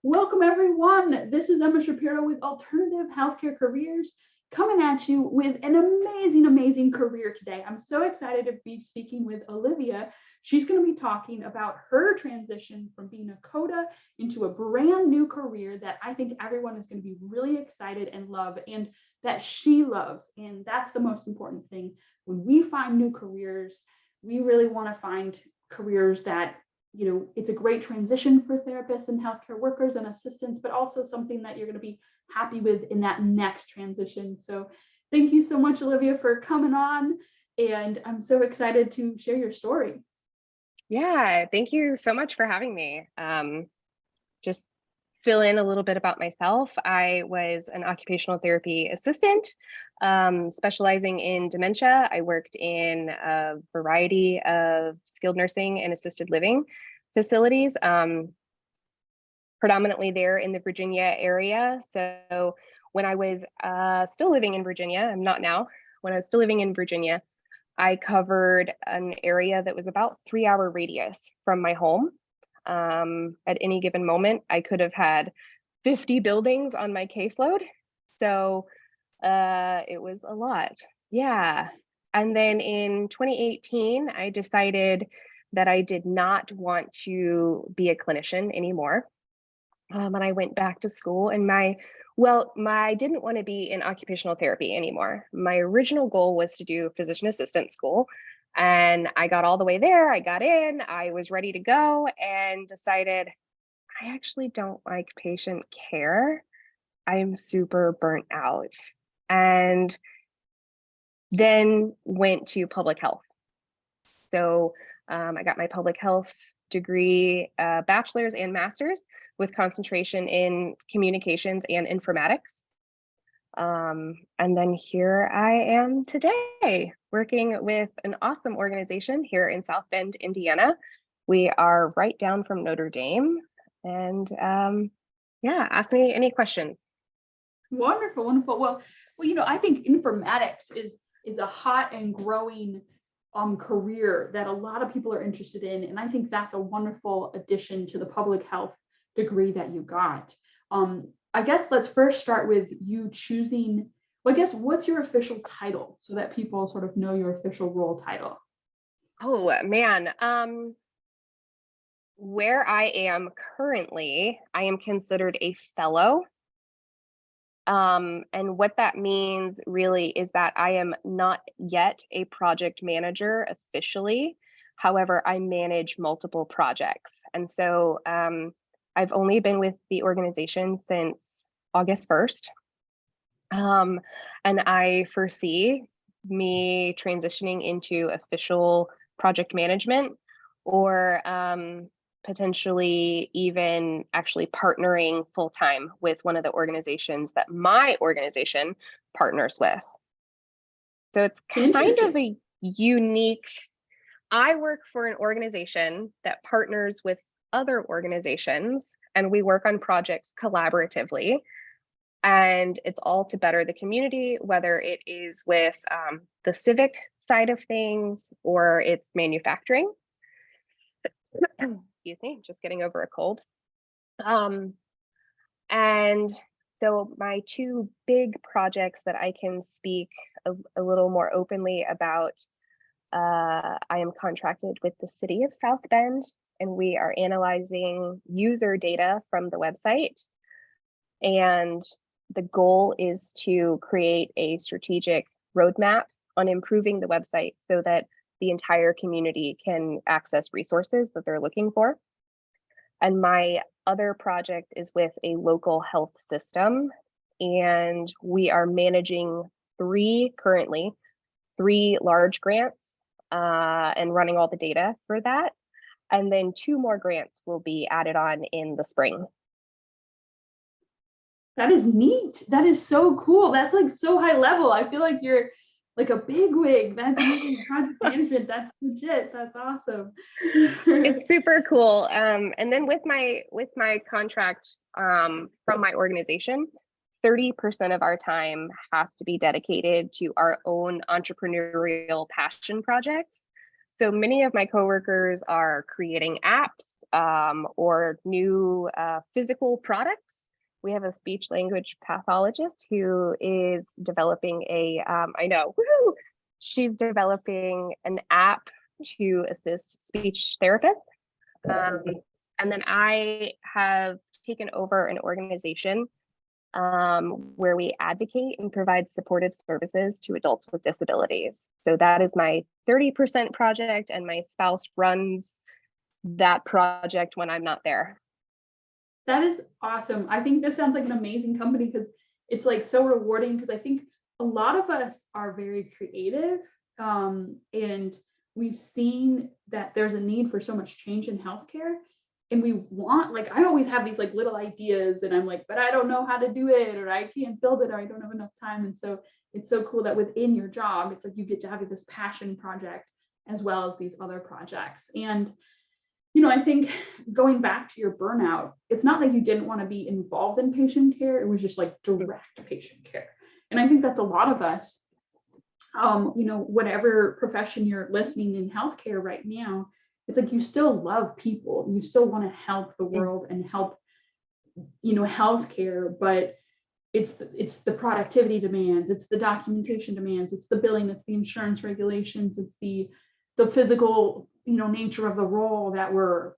Welcome, everyone. This is Emma Shapiro with Alternative Healthcare Careers, coming at you with an amazing career today. I'm so excited to be speaking with Olivia. She's going to be talking about her transition from being a COTA into a brand new career that I think everyone is going to be really excited and love, and that she loves. And that's the most important thing. When we find new careers, we really want to find careers that it's a great transition for therapists and healthcare workers and assistants, but also something that you're going to be happy with in that next transition. So thank you so much, Olivia, for coming on. And I'm so excited to share your story. Yeah, thank you so much for having me. Just fill in a little bit about myself. I was an occupational therapy assistant, specializing in dementia. I worked in a variety of skilled nursing and assisted living facilities, predominantly there in the Virginia area. So when I was still living in Virginia, I'm not now, when I was still living in Virginia, I covered an area that was about 3-hour radius from my home. At any given moment, I could have had 50 buildings on my caseload. So it was a lot. Yeah. And then in 2018, I decided that I did not want to be a clinician anymore. And I went back to school, and I didn't want to be in occupational therapy anymore. My original goal was to do physician assistant school, and I got all the way there. I got in, I was ready to go, and decided I actually don't like patient care. I'm super burnt out. And then went to public health. So I got my public health degree, bachelor's and master's, with concentration in communications and informatics. And then here I am today, working with an awesome organization here in South Bend, Indiana. We are right down from Notre Dame. And yeah, ask me any questions. Wonderful. Well, I think informatics is a hot and growing career that a lot of people are interested in. And I think that's a wonderful addition to the public health degree that you got. I guess let's first start with you choosing, well, I guess, what's your official title so that people sort of know your official role title? Oh man, where I am currently, I am considered a fellow. And what that means really is that I am not yet a project manager officially. However, I manage multiple projects. And so I've only been with the organization since August 1st. And I foresee me transitioning into official project management, or potentially even actually partnering full-time with one of the organizations that my organization partners with. So it's kind of a unique, I work for an organization that partners with other organizations, and we work on projects collaboratively. And it's all to better the community, whether it is with the civic side of things or it's manufacturing. Excuse me, just getting over a cold. And so my two big projects that I can speak a little more openly about, I am contracted with the city of South Bend, and we are analyzing user data from the website. And the goal is to create a strategic roadmap on improving the website so that the entire community can access resources that they're looking for. And my other project is with a local health system, and we are managing currently three large grants and running all the data for that. And then 2 more grants will be added on in the spring. That is neat. That is so cool. That's like so high level. I feel like you're like a bigwig. That's amazing. Project management. That's legit. That's awesome. It's super cool. And then with my contract from my organization, 30% of our time has to be dedicated to our own entrepreneurial passion projects. So many of my coworkers are creating apps or new physical products. We have a speech language pathologist who is developing I know, woohoo, she's developing an app to assist speech therapists. And then I have taken over an organization where we advocate and provide supportive services to adults with disabilities. So that is my 30% project, and my spouse runs that project when I'm not there. That is awesome. I think this sounds like an amazing company because it's like so rewarding, because I think a lot of us are very creative, and we've seen that there's a need for so much change in healthcare, and we want, like, I always have these like little ideas and I'm like, but I don't know how to do it, or I can't build it, or I don't have enough time. And so it's so cool that within your job, it's like you get to have this passion project as well as these other projects. And I think going back to your burnout, it's not like you didn't want to be involved in patient care. It was just like direct patient care. And I think that's a lot of us, whatever profession you're listening in healthcare right now, it's like you still love people. You still want to help the world and help, healthcare, but it's the productivity demands, it's the documentation demands, it's the billing, it's the insurance regulations, it's the physical nature of the role that we're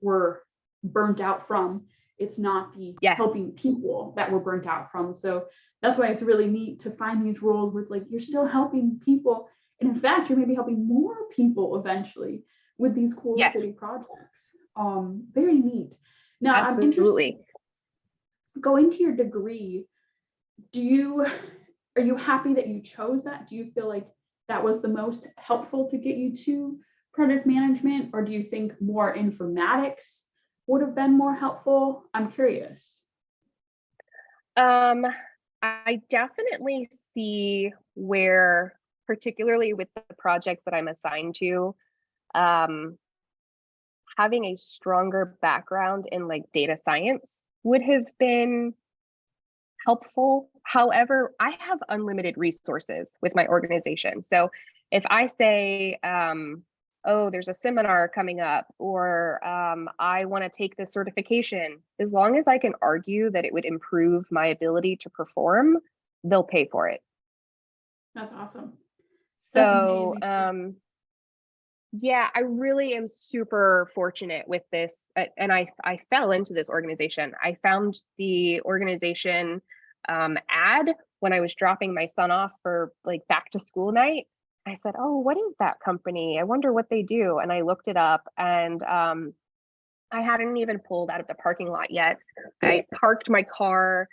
burnt out from. It's not the helping people that we're burnt out from. So that's why it's really neat to find these roles where it's like you're still helping people, and in fact you're maybe helping more people eventually with these cool city projects. Very neat. Now I'm interested, going to your degree, are you happy that you chose that? Do you feel like that was the most helpful to get you to project management, or do you think more informatics would have been more helpful? I'm curious. I definitely see where, particularly with the projects that I'm assigned to, having a stronger background in like data science would have been helpful. However, I have unlimited resources with my organization. So if I say, oh, there's a seminar coming up, or I want to take this certification, as long as I can argue that it would improve my ability to perform, they'll pay for it. That's awesome. So, yeah, I really am super fortunate with this. And I fell into this organization. I found the organization ad when I was dropping my son off for like back to school night. I said, oh, what is that company? I wonder what they do. And I looked it up, and I hadn't even pulled out of the parking lot yet. I parked my car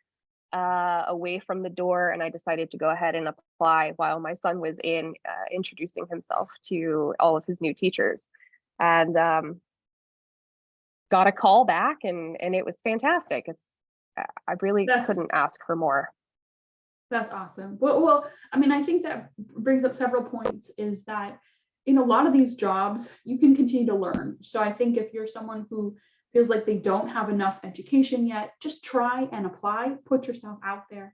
away from the door, and I decided to go ahead and apply while my son was in introducing himself to all of his new teachers, and got a call back, and it was fantastic. I really couldn't ask for more. That's awesome. Well, I mean, I think that brings up several points, is that in a lot of these jobs, you can continue to learn. So I think if you're someone who feels like they don't have enough education yet, just try and apply, put yourself out there.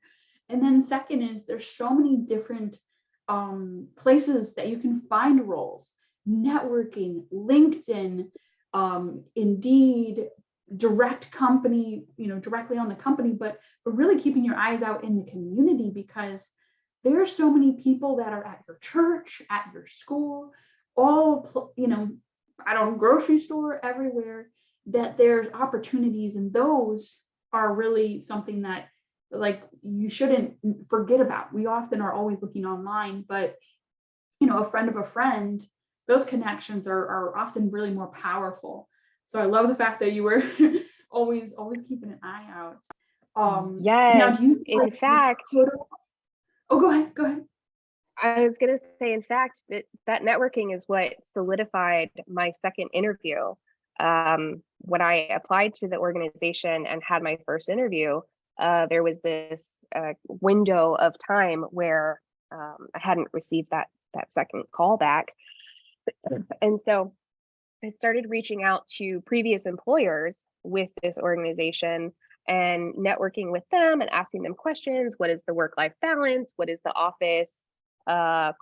And then second is there's so many different places that you can find roles: networking, LinkedIn, Indeed, direct company, directly on the company, but really keeping your eyes out in the community, because there are so many people that are at your church, at your school, all, grocery store, everywhere, that there's opportunities, and those are really something that like you shouldn't forget about. We often are always looking online, but a friend of a friend, those connections are often really more powerful. So I love the fact that you were always keeping an eye out. Yes, now, do you in fact, oh, go ahead. I was going to say, in fact, that networking is what solidified my second interview. When I applied to the organization and had my first interview, there was this window of time where I hadn't received that second call back. And so I started reaching out to previous employers with this organization and networking with them and asking them questions. What is the work-life balance? What is the office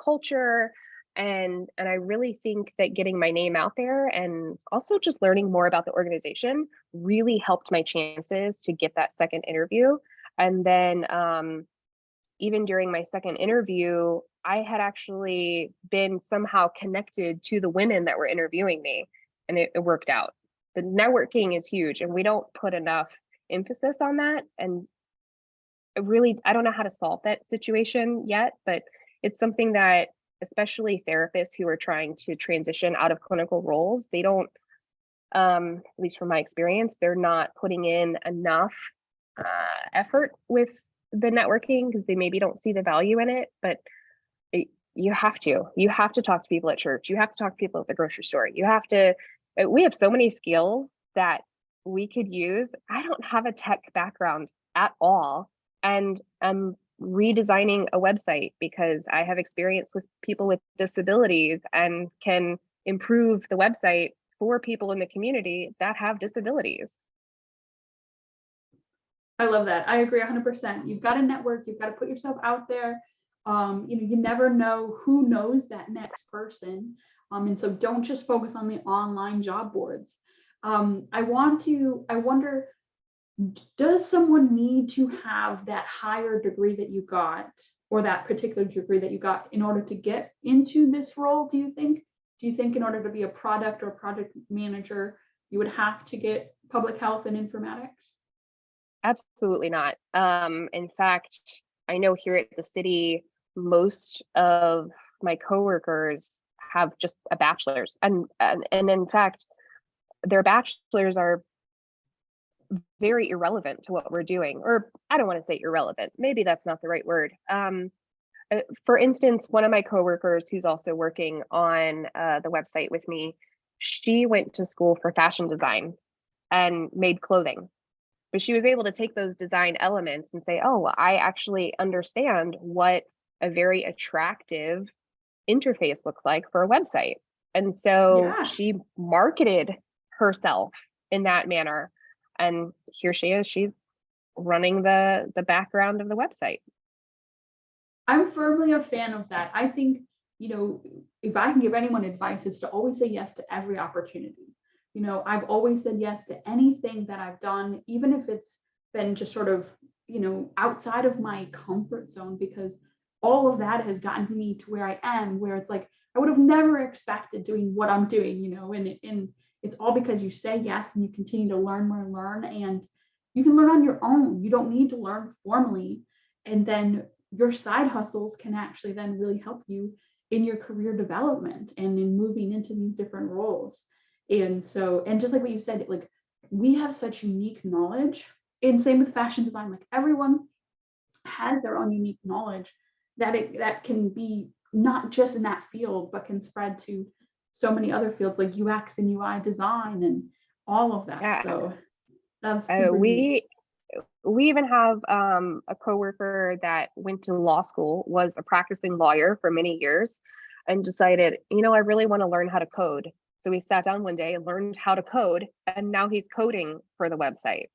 culture? And I really think that getting my name out there and also just learning more about the organization really helped my chances to get that second interview. And then even during my second interview, I had actually been somehow connected to the women that were interviewing me, and it worked out. The networking is huge, and we don't put enough emphasis on that. And really, I don't know how to solve that situation yet, but it's something that especially therapists who are trying to transition out of clinical roles, they don't, at least from my experience, they're not putting in enough effort with the networking because they maybe don't see the value in it. But you have to talk to people at church. You have to talk to people at the grocery store. You have to, we have so many skills that we could use. I don't have a tech background at all. And I'm redesigning a website because I have experience with people with disabilities and can improve the website for people in the community that have disabilities. I love that. I agree 100%. You've got to network. You've got to put yourself out there. You never know who knows that next person. And so don't just focus on the online job boards. I wonder, does someone need to have that higher degree that you got, or that particular degree that you got, in order to get into this role, do you think? Do you think in order to be a product or project manager, you would have to get public health and informatics? Absolutely not. In fact, I know here at the city, most of my coworkers have just a bachelor's, and in fact, their bachelors are very irrelevant to what we're doing. Or I don't want to say irrelevant. Maybe that's not the right word. For instance, one of my coworkers who's also working on the website with me, she went to school for fashion design and made clothing. But she was able to take those design elements and say, oh, well, I actually understand what a very attractive interface looks like for a website. And so Yeah. she marketed herself in that manner. And here she is, she's running the background of the website. I'm firmly a fan of that. I think, if I can give anyone advice, it's to always say yes to every opportunity. I've always said yes to anything that I've done, even if it's been just sort of, outside of my comfort zone, because all of that has gotten me to where I am, where it's like, I would have never expected doing what I'm doing, and it's all because you say yes and you continue to learn, and you can learn on your own. You don't need to learn formally. And then your side hustles can actually then really help you in your career development and in moving into these different roles. And so, and just like what you said, like, we have such unique knowledge, and same with fashion design, like everyone has their own unique knowledge that can be not just in that field, but can spread to so many other fields like UX and UI design and all of that. Yeah. So that's super neat. We even have a coworker that went to law school, was a practicing lawyer for many years, and decided, I really want to learn how to code. So we sat down one day and learned how to code, and now he's coding for the website.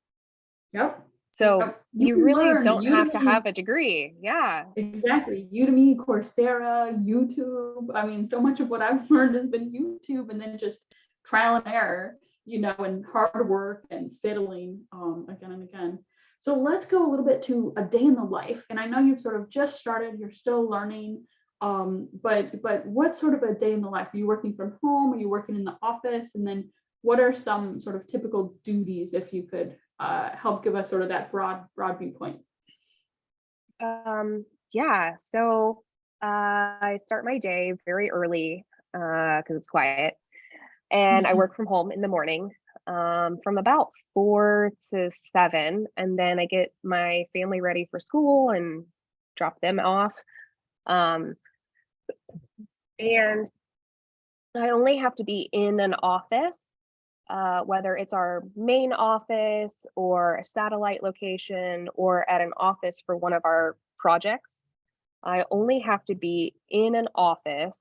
Yep. So Yep. you can really learn don't have to Udemy. have a degree. Yeah. Exactly. Udemy, Coursera, YouTube. I mean, so much of what I've learned has been YouTube, and then just trial and error, and hard work and fiddling again and again. So let's go a little bit to a day in the life. And I know you've sort of just started, you're still learning. But what sort of a day in the life? Are you working from home? Are you working in the office? And then what are some sort of typical duties, if you could help give us sort of that broad viewpoint? Yeah. So I start my day very early because it's quiet, and I work from home in the morning from about 4 to 7, and then I get my family ready for school and drop them off. Um, and I only have to be in an office, whether it's our main office or a satellite location or at an office for one of our projects. I only have to be in an office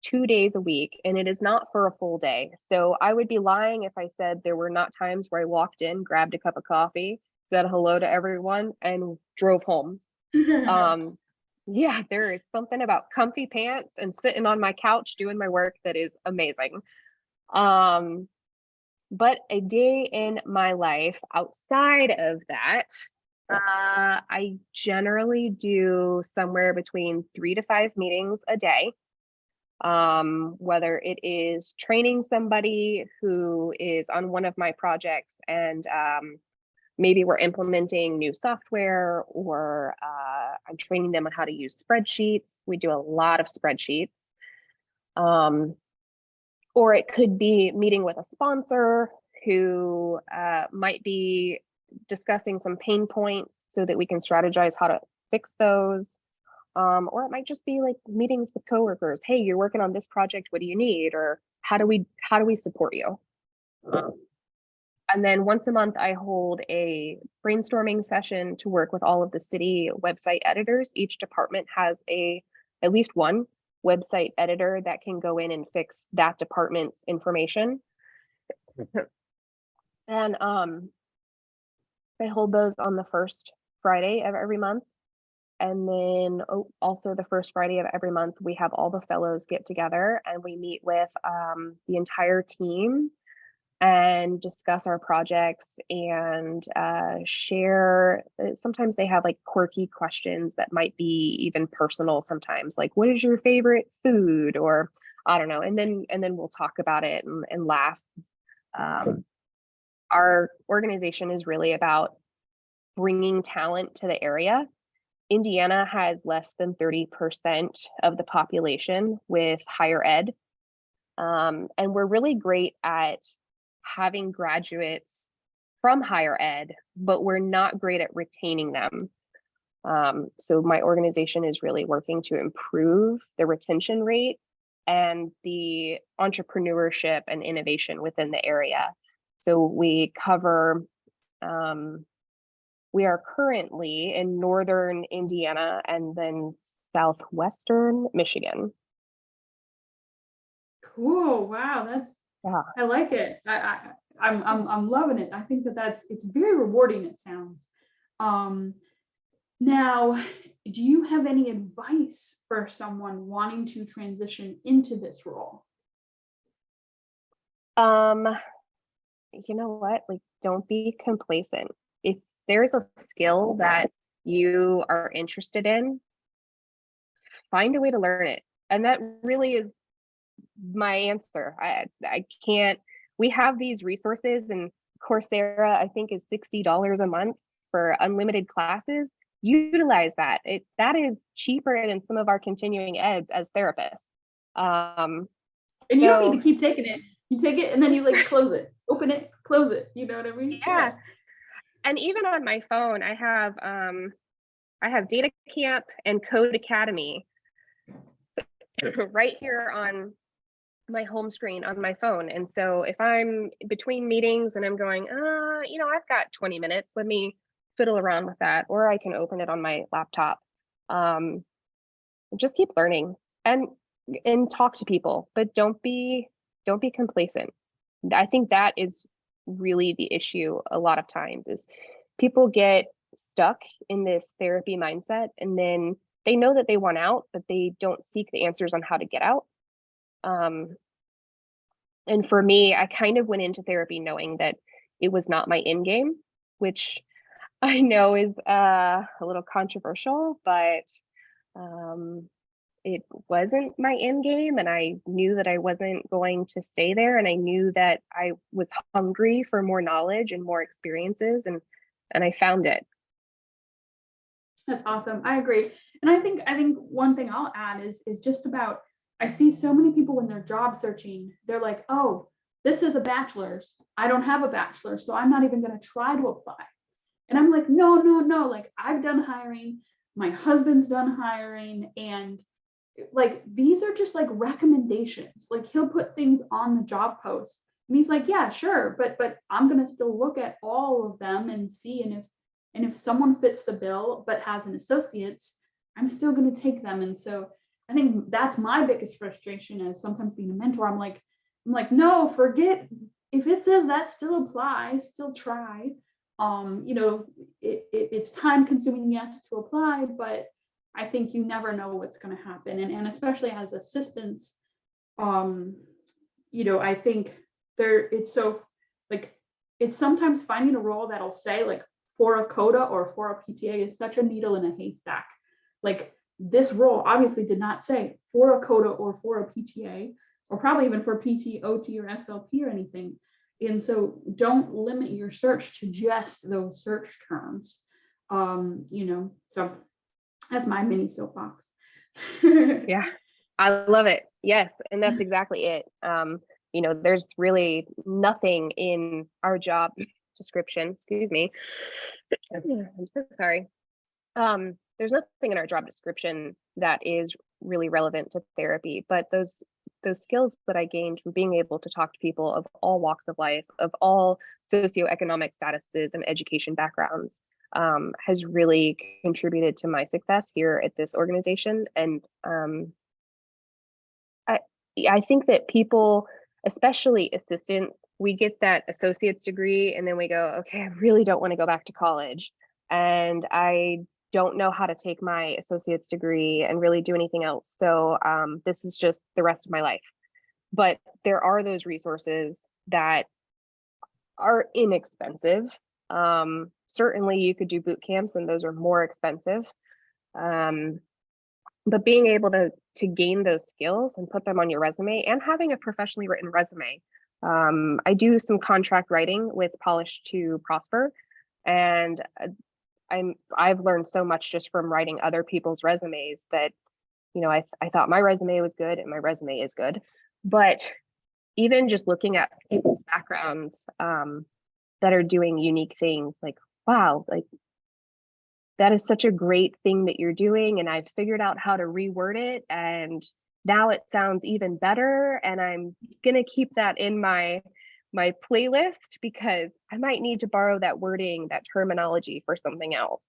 2 days a week, and it is not for a full day. So I would be lying if I said there were not times where I walked in, grabbed a cup of coffee, said hello to everyone, and drove home. Um, Yeah, there is something about comfy pants and sitting on my couch doing my work that is amazing. Um, but a day in my life outside of that, I generally do somewhere between 3 to 5 meetings a day. Whether it is training somebody who is on one of my projects and maybe we're implementing new software, or I'm training them on how to use spreadsheets. We do a lot of spreadsheets. Um, or it could be meeting with a sponsor who might be discussing some pain points so that we can strategize how to fix those. Or it might just be like meetings with coworkers. Hey, you're working on this project. What do you need? Or how do we support you? And then once a month, I hold a brainstorming session to work with all of the city website editors. Each department has at least one website editor that can go in and fix that department's information. And I hold those on the first Friday of every month. And then also the first Friday of every month, we have all the fellows get together and we meet with the entire team and discuss our projects and share. Sometimes they have like quirky questions that might be even personal sometimes, like what is your favorite food, or I don't know. And then we'll talk about it and laugh. Our organization is really about bringing talent to the area. Indiana has less than 30% of the population with higher ed. And we're really great at having graduates from higher ed, but we're not great at retaining them. So my organization is really working to improve the retention rate and the entrepreneurship and innovation within the area. So we cover, we are currently in northern Indiana and then southwestern Michigan. Cool. Wow. Yeah. I like it. I'm loving it. I think it's very rewarding, it sounds. Now, do you have any advice for someone wanting to transition into this role? You know what? Like, don't be complacent. If there's a skill that you are interested in, find a way to learn it. And that really is my answer. I can't, we have these resources, and Coursera, I think, is $60 a month for unlimited classes. Utilize that. That is cheaper than some of our continuing eds as therapists. And you don't need to keep taking it. You take it and then you like close it, open it, close it. You know what I mean? Yeah. And even on my phone, I have Data Camp and Code Academy right here on my home screen on my phone. And so if I'm between meetings and I'm going, I've got 20 minutes, let me fiddle around with that, or I can open it on my laptop. Just keep learning and talk to people, but don't be complacent. I think that is really the issue a lot of times, is people get stuck in this therapy mindset, and then they know that they want out, but they don't seek the answers on how to get out. And for me, I kind of went into therapy knowing that it was not my end game, which I know is a little controversial, but it wasn't my end game, and I knew that I wasn't going to stay there, and I knew that I was hungry for more knowledge and more experiences, and I found it. That's awesome. I agree. And I think one thing I'll add is just about, I see so many people when they're job searching, they're like, oh, this is a bachelor's. I don't have a bachelor's, so I'm not even going to try to apply. And I'm like, no. Like, I've done hiring, my husband's done hiring, and like, these are just like recommendations. Like, he'll put things on the job post and he's like, yeah, sure, but I'm going to still look at all of them and see, and if someone fits the bill but has an associate's, I'm still going to take them. And so I think that's my biggest frustration, as sometimes being a mentor. I'm like, no, forget, if it says that, still apply, still try. It's time consuming, yes, to apply, but I think you never know what's going to happen. And especially as assistants, I think it's so like, it's sometimes finding a role that'll say like for a COTA or for a PTA is such a needle in a haystack. Like this role obviously did not say for a COTA or for a PTA, or probably even for PT, OT, or SLP or anything. And so don't limit your search to just those search terms. So that's my mini soapbox. Yeah, I love it. Yes, and that's exactly it. There's really nothing in our job description, excuse me. I'm so sorry. There's nothing in our job description that is really relevant to therapy, but those skills that I gained from being able to talk to people of all walks of life, of all socioeconomic statuses and education backgrounds, has really contributed to my success here at this organization. And I think that people, especially assistants, we get that associate's degree and then we go, okay, I really don't want to go back to college. And I don't know how to take my associate's degree and really do anything else. So this is just the rest of my life. But there are those resources that are inexpensive. Certainly you could do boot camps and those are more expensive. But being able to gain those skills and put them on your resume, and having a professionally written resume. I do some contract writing with Polish to Prosper, and I've learned so much just from writing other people's resumes that, I thought my resume was good, and my resume is good. But even just looking at people's backgrounds that are doing unique things, like, wow, like that is such a great thing that you're doing, and I've figured out how to reword it, and now it sounds even better, and I'm gonna keep that in my playlist because I might need to borrow that wording, that terminology for something else.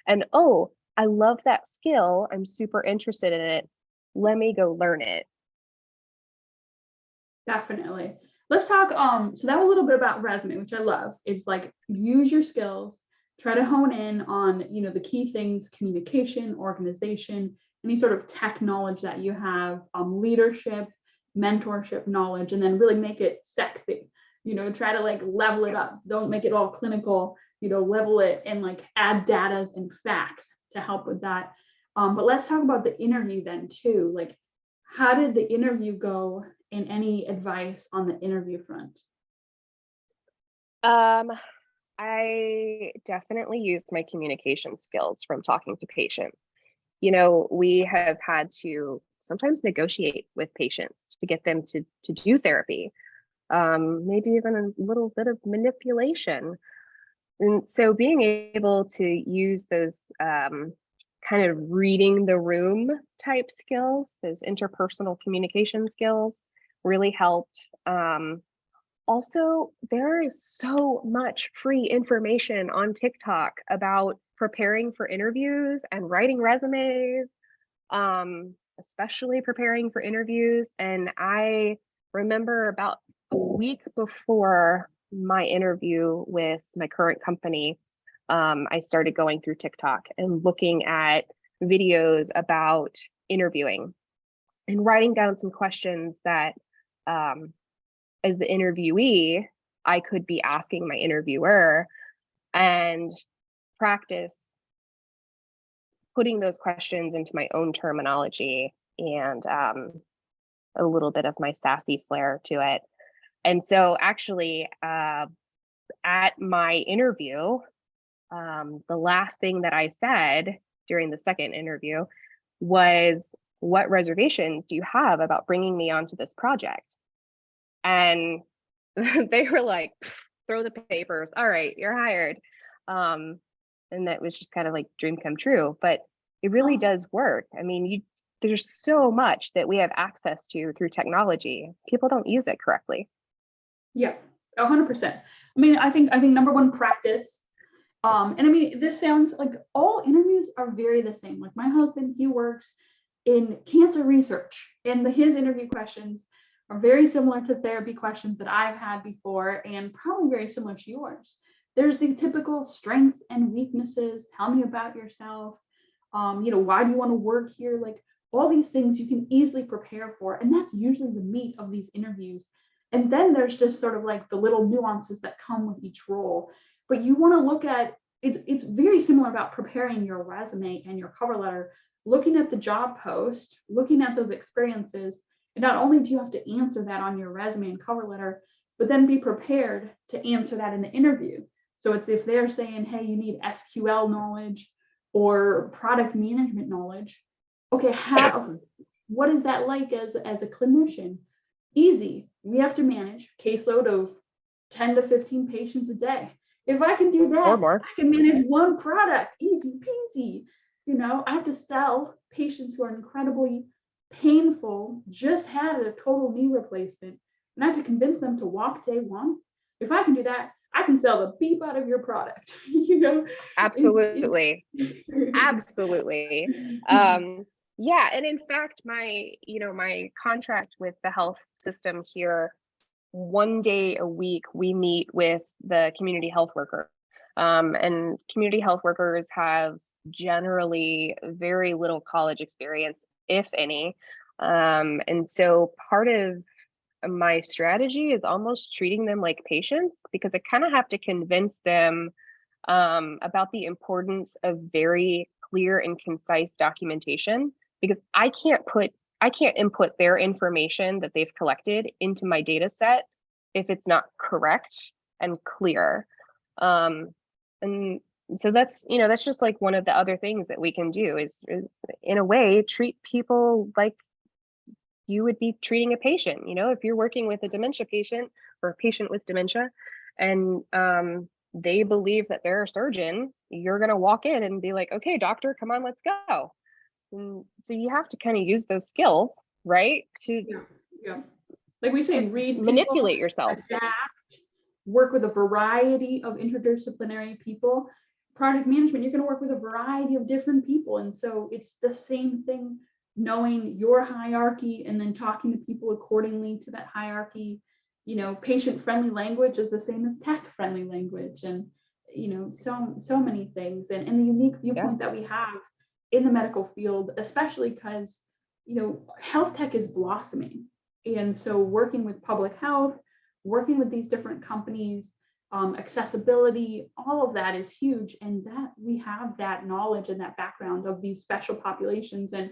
And oh, I love that skill, I'm super interested in it, let me go learn it. Definitely. Let's talk, so that was a little bit about resume, which I love. It's like, use your skills, try to hone in on, the key things: communication, organization, any sort of tech knowledge that you have, leadership, mentorship knowledge, and then really make it sexy. Try to like level it up. Don't make it all clinical, level it and like add datas and facts to help with that. But let's talk about the interview then too. Like, how did the interview go, and any advice on the interview front? I definitely used my communication skills from talking to patients. We have had to sometimes negotiate with patients to get them to do therapy, maybe even a little bit of manipulation. And so being able to use those kind of reading the room type skills, those interpersonal communication skills, really helped. Also, there is so much free information on TikTok about preparing for interviews and writing resumes, especially preparing for interviews. And I remember about a week before my interview with my current company, I started going through TikTok and looking at videos about interviewing and writing down some questions that, as the interviewee, I could be asking my interviewer, and practice putting those questions into my own terminology and a little bit of my sassy flair to it. And so actually, at my interview, the last thing that I said during the second interview was, what reservations do you have about bringing me onto this project? And they were like, throw the papers. All right, you're hired. And that was just kind of like dream come true, but it really does work. I mean, there's so much that we have access to through technology. People don't use it correctly. Yeah, 100%. I mean, I think number one, practice. And I mean, this sounds like all interviews are very the same. Like my husband, he works in cancer research, and his interview questions are very similar to therapy questions that I've had before, and probably very similar to yours. There's the typical strengths and weaknesses. Tell me about yourself. Why do you want to work here? Like all these things you can easily prepare for. And that's usually the meat of these interviews. And then there's just sort of like the little nuances that come with each role. But you want to look at it's very similar about preparing your resume and your cover letter, looking at the job post, looking at those experiences. And not only do you have to answer that on your resume and cover letter, but then be prepared to answer that in the interview. So it's if they're saying, hey, you need SQL knowledge or product management knowledge. Okay, what is that like as a clinician? Easy. We have to manage caseload of 10 to 15 patients a day. If I can do that, or more. I can manage one product, easy peasy. I have to sell patients who are incredibly painful, just had a total knee replacement, and I have to convince them to walk day one. If I can do that, I can sell the beep out of your product. Absolutely. Absolutely. Yeah. And in fact, my contract with the health system here, one day a week, we meet with the community health worker. And community health workers have generally very little college experience, if any. And so part of my strategy is almost treating them like patients, because I kind of have to convince them about the importance of very clear and concise documentation, because I can't input their information that they've collected into my data set if it's not correct and clear. And so that's just like one of the other things that we can do is in a way treat people like you would be treating a patient. If you're working with a dementia patient or a patient with dementia, and they believe that they're a surgeon, you're going to walk in and be like, okay, doctor, come on, let's go. And so you have to kind of use those skills, right? Yeah. Like we say, read, manipulate yourself, adapt, work with a variety of interdisciplinary people. Project management, you're going to work with a variety of different people. And so it's the same thing, knowing your hierarchy and then talking to people accordingly to that hierarchy. Patient-friendly language is the same as tech-friendly language, and so many things, and the unique viewpoint that we have in the medical field, especially because health tech is blossoming. And so working with public health, working with these different companies, accessibility, all of that is huge, and that we have that knowledge and that background of these special populations and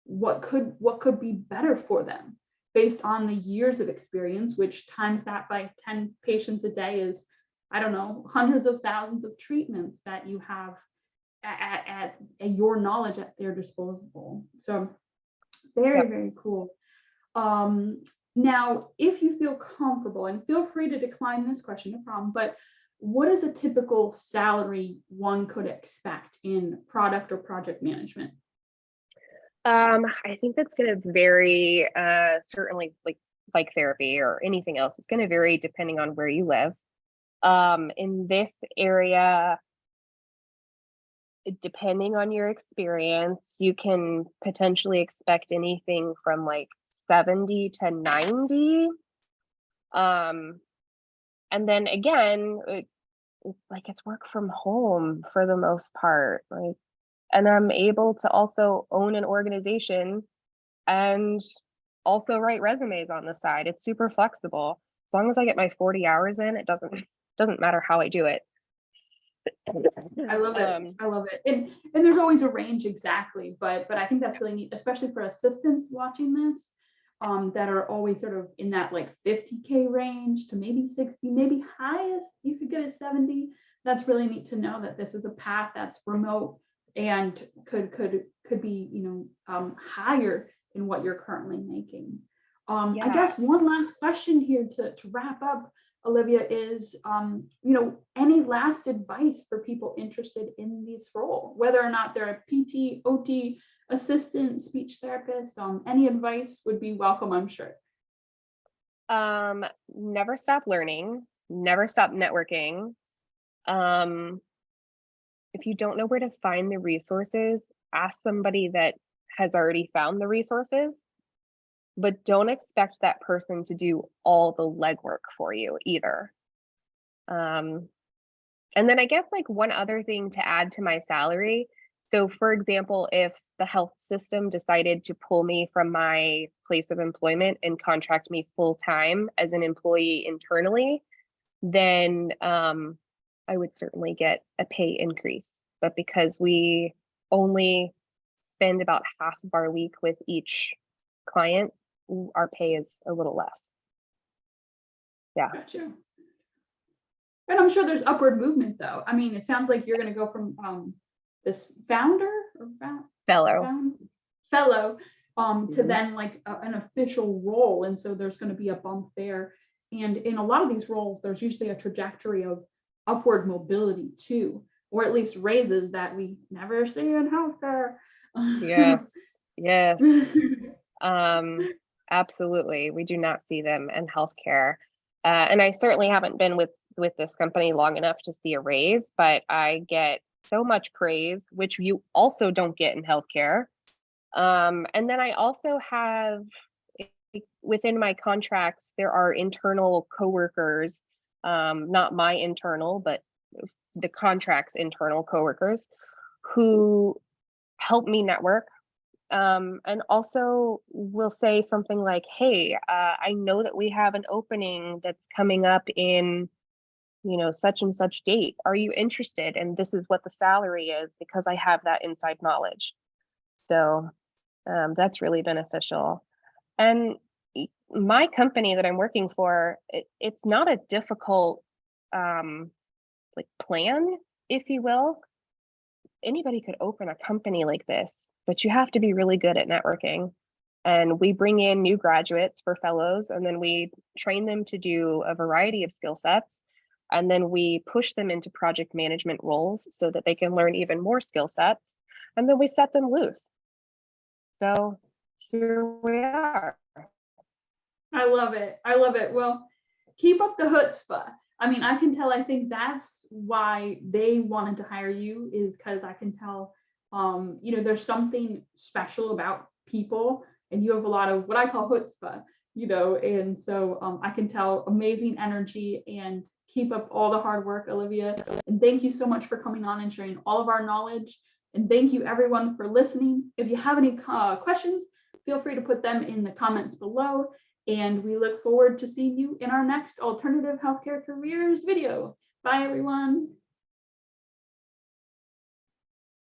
what could be better for them based on the years of experience, which times that by 10 patients a day is, I don't know, hundreds of thousands of treatments that you have at your knowledge at their disposal. So very, very cool. Now, if you feel comfortable, and feel free to decline this question, no problem, but what is a typical salary one could expect in product or project management? I think that's going to vary, certainly like therapy or anything else. It's going to vary depending on where you live. In this area, depending on your experience, you can potentially expect anything from like 70 to 90. And then again, it's work from home for the most part. And I'm able to also own an organization and also write resumes on the side. It's super flexible. As long as I get my 40 hours in, it doesn't matter how I do it. I love it. I love it. And there's always a range, exactly, but I think that's really neat, especially for assistants watching this, that are always sort of in that like 50K range to maybe 60, maybe highest you could get at 70. That's really neat to know that this is a path that's remote and could be higher than what you're currently making. I guess one last question here to wrap up, Olivia, is any last advice for people interested in this role, whether or not they're a PT, OT, assistant, speech therapist? Any advice would be welcome, I'm sure. Never stop learning, never stop networking. If you don't know where to find the resources, ask somebody that has already found the resources, but don't expect that person to do all the legwork for you either. And then I guess like one other thing to add to my salary, So for example, if the health system decided to pull me from my place of employment and contract me full time as an employee internally, then I would certainly get a pay increase. But because we only spend about half of our week with each client, our pay is a little less. Yeah. Gotcha. And I'm sure there's upward movement though. I mean, it sounds like you're going to go from this founder or fellow to then like an official role. And so there's going to be a bump there. And in a lot of these roles, there's usually a trajectory of upward mobility too, or at least raises that we never see in healthcare. Yes. Absolutely. We do not see them in healthcare. And I certainly haven't been with this company long enough to see a raise, but I get so much praise, which you also don't get in healthcare. And then I also have within my contracts, there are internal coworkers, not my internal, but the contract's internal coworkers who help me network. And also will say something like, hey, I know that we have an opening that's coming up in, such and such date. Are you interested? And this is what the salary is, because I have that inside knowledge. So that's really beneficial. And my company that I'm working for, it's not a difficult like plan, if you will. Anybody could open a company like this, but you have to be really good at networking. And we bring in new graduates for fellows, and then we train them to do a variety of skill sets. And then we push them into project management roles so that they can learn even more skill sets. And then we set them loose. So here we are. I love it. I love it. Well, keep up the chutzpah. I mean, I can tell, I think that's why they wanted to hire you, is because I can tell, there's something special about people, and you have a lot of what I call chutzpah, and so I can tell amazing energy, and keep up all the hard work, Olivia. And thank you so much for coming on and sharing all of our knowledge. And thank you everyone for listening. If you have any questions, feel free to put them in the comments below. And we look forward to seeing you in our next Alternative Healthcare Careers video. Bye, everyone.